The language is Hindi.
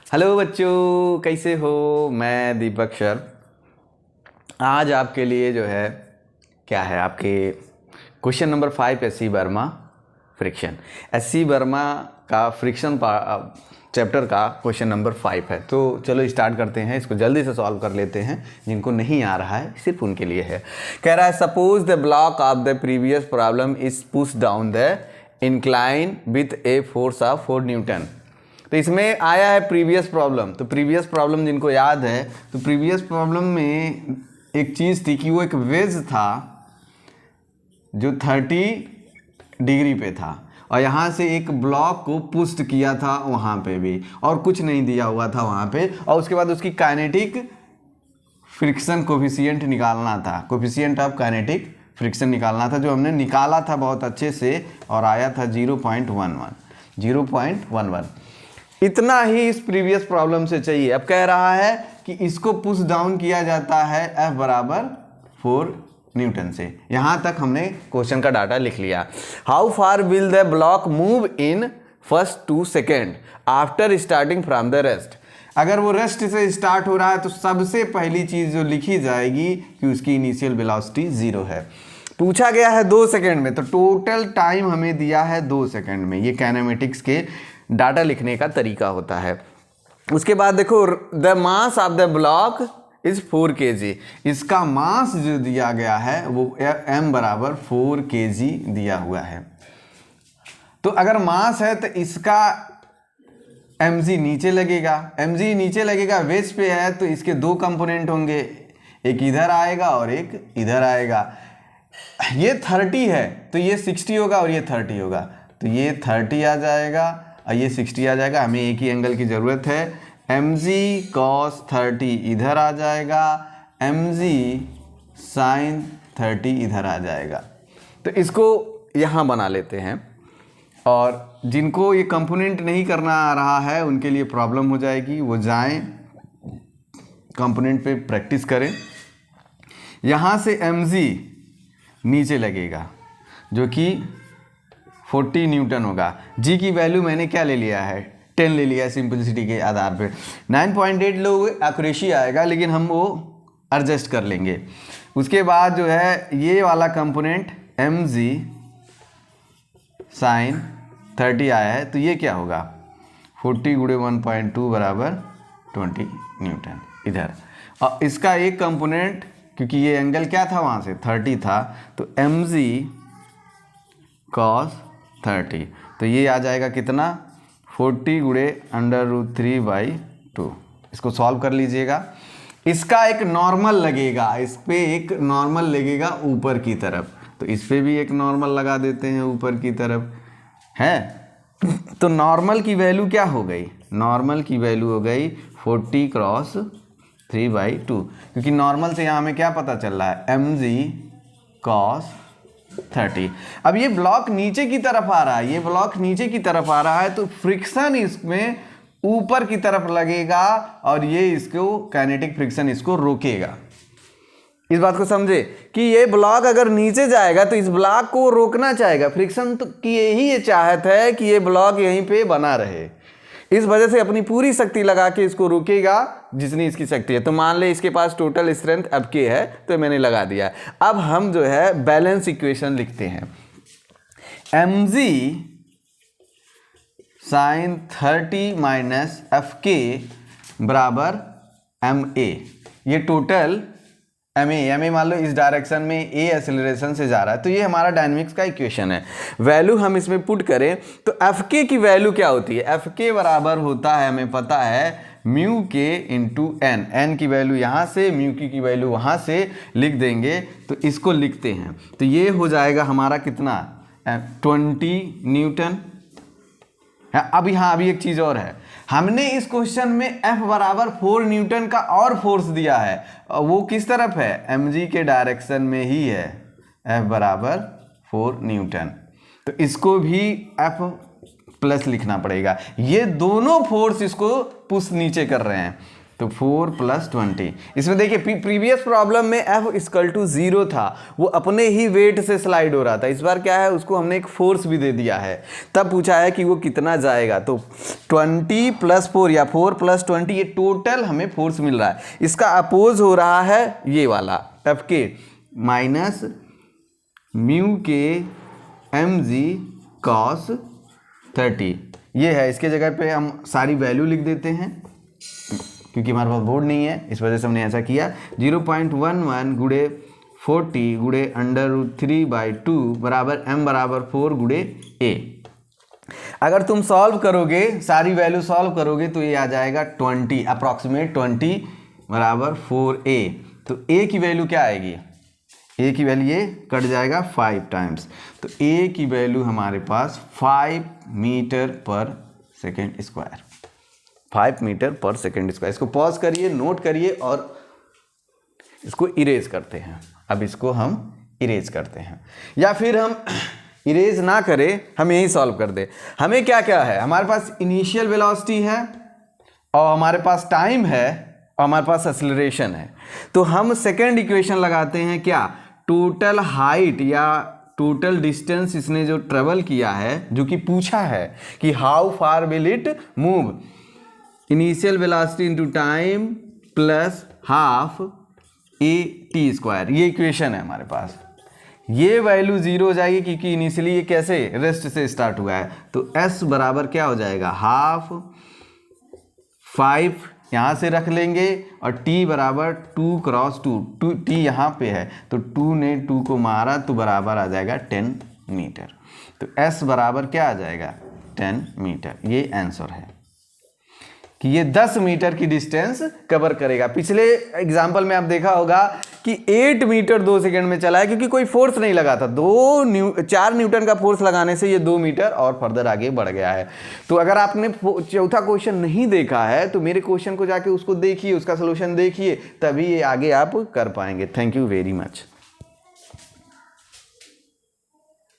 हेलो बच्चों, कैसे हो। मैं दीपक सर आज आपके लिए जो है क्या है आपके question number 5 SC Verma friction. SC Verma का फ्रिक्शन चैप्टर का क्वेश्चन नंबर 5 है। तो चलो स्टार्ट करते हैं, इसको जल्दी से सॉल्व कर लेते हैं। जिनको नहीं आ रहा है सिर्फ उनके लिए है। कह रहा है suppose the block of the previous problem is push down the incline with a force of 4 Newton. तो इसमें आया है प्रीवियस प्रॉब्लम। तो प्रीवियस प्रॉब्लम जिनको याद है, तो प्रीवियस प्रॉब्लम में एक चीज़ थी कि वो एक वेज था जो 30 डिग्री पे था और यहाँ से एक ब्लॉक को पुस्ट किया था वहाँ पे भी, और कुछ नहीं दिया हुआ था वहाँ पे। और उसके बाद उसकी काइनेटिक फ्रिक्शन कोफिशिएंट निकालना था, कोफिशिएंट ऑफ काइनेटिक फ्रिक्शन निकालना था, जो हमने निकाला था बहुत अच्छे से और आया था 0.11। इतना ही इस प्रीवियस प्रॉब्लम से चाहिए। अब कह रहा है कि इसको पुश डाउन किया जाता है F बराबर 4 न्यूटन से। यहाँ तक हमने क्वेश्चन का डाटा लिख लिया। How far will the block move in first 2 second after starting from the rest. अगर वो रेस्ट से स्टार्ट हो रहा है तो सबसे पहली चीज़ जो लिखी जाएगी कि उसकी इनिशियल वेलोसिटी 0 है। पूछा गया है 2 सेकेंड में, तो टोटल टाइम हमें दिया है 2 सेकेंड में। ये काइनेमेटिक्स के डाटा लिखने का तरीका होता है। उसके बाद देखो the mass of the block is 4 kg। इसका मास जो दिया गया है वो m बराबर 4 kg दिया हुआ है। तो अगर मास है तो इसका mg नीचे लगेगा, mg नीचे लगेगा, वेज पे है तो इसके 2 कंपोनेंट होंगे, एक इधर आएगा और एक इधर आएगा। ये 30 है तो ये 60 होगा और ये 30 होगा, तो ये 30 आ जाएगा और ये 60 आ जाएगा। हमें एक ही एंगल की ज़रूरत है। mg cos 30 इधर आ जाएगा, mg sin 30 इधर आ जाएगा। तो इसको यहाँ बना लेते हैं, और जिनको ये कंपोनेंट नहीं करना आ रहा है उनके लिए प्रॉब्लम हो जाएगी। वो जाएं कंपोनेंट पे प्रैक्टिस करें। यहाँ से mg नीचे लगेगा जो कि 40 न्यूटन होगा। जी की वैल्यू मैंने क्या ले लिया है, 10 ले लिया है सिंपलिसिटी के आधार पे। 9.8 लोग एक्यूरेसी आएगा, लेकिन हम वो एडजस्ट कर लेंगे। उसके बाद जो है ये वाला कंपोनेंट mg sin 30 आया है, तो ये क्या होगा 40 गुणे 1.2 बराबर 20 न्यूटन इधर। और इसका एक कंपोनेंट, क्योंकि ये एंगल क्या था वहाँ से 30 था, तो mg cos 30, तो ये आ जाएगा कितना 40 गुणे √3/2। इसको सॉल्व कर लीजिएगा। इसका एक नॉर्मल लगेगा, इस पे एक नॉर्मल लगेगा ऊपर की तरफ, तो इस पे भी एक नॉर्मल लगा देते हैं ऊपर की तरफ है। तो नॉर्मल की वैल्यू क्या हो गई, नॉर्मल की वैल्यू हो गई 40 क्रॉस 3/2, क्योंकि नॉर्मल से यहाँ हमें क्या पता चल रहा है mg cos 30। अब ये ब्लॉक नीचे की तरफ आ रहा है, ये ब्लॉक नीचे की तरफ आ रहा है, तो फ्रिक्शन इसमें ऊपर की तरफ लगेगा और ये इसको काइनेटिक फ्रिक्शन इसको रोकेगा। इस बात को समझे कि ये ब्लॉक अगर नीचे जाएगा तो इस ब्लॉक को रोकना चाहेगा। फ्रिक्शन तो की यही ये चाहत है कि ये ब्लॉक यहीं पे बना रहे, इस वजह से अपनी पूरी शक्ति लगा के इसको रोकेगा जितनी इसकी शक्ति है। तो मान ले इसके पास टोटल स्ट्रेंथ अब के है, तो मैंने लगा दिया। अब हम जो है बैलेंस इक्वेशन लिखते हैं। mg sin 30 माइनस fk बराबर ma। ये टोटल ma मान लो इस डायरेक्शन में a एक्सेलरेशन से जा रहा है, तो ये हमारा डायनेमिक्स का इक्वेशन है। वैल्यू हम इसमें पुट करें तो fk की वैल्यू क्या होती है, fk बराबर होता है, हमें पता है म्यू के इंटू एन। एन की वैल्यू यहाँ से, म्यू की वैल्यू वहाँ से लिख देंगे, तो इसको लिखते हैं। तो ये हो जाएगा हमारा कितना 20 न्यूटन। अब यहाँ अभी एक चीज़ और है, हमने इस क्वेश्चन में F बराबर 4 न्यूटन का और फोर्स दिया है, वो किस तरफ है, mg के डायरेक्शन में ही है, F बराबर 4 न्यूटन। तो इसको भी F प्लस लिखना पड़ेगा। ये दोनों फोर्स इसको पुश नीचे कर रहे हैं, तो 4 + 20। इसमें देखिए प्रीवियस प्रॉब्लम में f = 0 था, वो अपने ही वेट से स्लाइड हो रहा था। इस बार क्या है, उसको हमने एक फोर्स भी दे दिया है, तब पूछा है कि वो कितना जाएगा। तो 20 + 4 या 4 + 20, ये टोटल हमें फोर्स मिल रहा है। इसका अपोज हो रहा है ये वाला F के माइनस म्यू के mg cos 30, ये है। इसके जगह पे हम सारी वैल्यू लिख देते हैं क्योंकि हमारे पास बोर्ड नहीं है, इस वजह से हमने ऐसा किया। 0.11 गुणे 40 गुणे √3/2 बराबर m बराबर 4 गुणे a। अगर तुम सॉल्व करोगे, सारी वैल्यू सॉल्व करोगे तो ये आ जाएगा 20, अप्रॉक्सीमेट 20 बराबर 4a। तो a की वैल्यू क्या आएगी, a की वैल्यू ये कट जाएगा 5 टाइम्स, तो a की वैल्यू हमारे पास 5 मीटर/सेकंड स्क्वायर, 5 मीटर/सेकंड स्क्वायर। इसको पॉज करिए, नोट करिए और इसको इरेज करते हैं। अब इसको हम इरेज करते हैं, या फिर हम इरेज ना करें, हम यही सॉल्व कर दे। हमें क्या क्या है, हमारे पास इनिशियल वेलोसिटी है और हमारे पास टाइम है और हमारे पास एक्सीलरेशन है। तो हम सेकंड इक्वेशन लगाते हैं, क्या, टोटल हाइट या टोटल डिस्टेंस इसने जो ट्रेवल किया है, जो कि पूछा है कि how far will it move, initial velocity into time plus half a/t², ये इक्वेशन है हमारे पास। ये वैल्यू 0 हो जाएगी क्योंकि इनिशियली ये कैसे रेस्ट से स्टार्ट हुआ है। तो s बराबर क्या हो जाएगा, हाफ 5 यहाँ से रख लेंगे और t बराबर 2 × 2, t यहाँ पे है तो 2 ने 2 को मारा तो बराबर आ जाएगा 10 मीटर। तो s बराबर क्या आ जाएगा, 10 मीटर। ये आंसर है कि ये 10 मीटर की डिस्टेंस कवर करेगा। पिछले एग्जाम्पल में आप देखा होगा कि 8 मीटर 2 सेकंड में चला है क्योंकि कोई फोर्स नहीं लगा था। 4 न्यूटन का फोर्स लगाने से ये 2 मीटर और फर्दर आगे बढ़ गया है। तो अगर आपने चौथा क्वेश्चन नहीं देखा है तो मेरे क्वेश्चन को जाके उसको देखिए, उसका सोल्यूशन देखिए, तभी ये आगे आप कर पाएंगे। Thank you very much.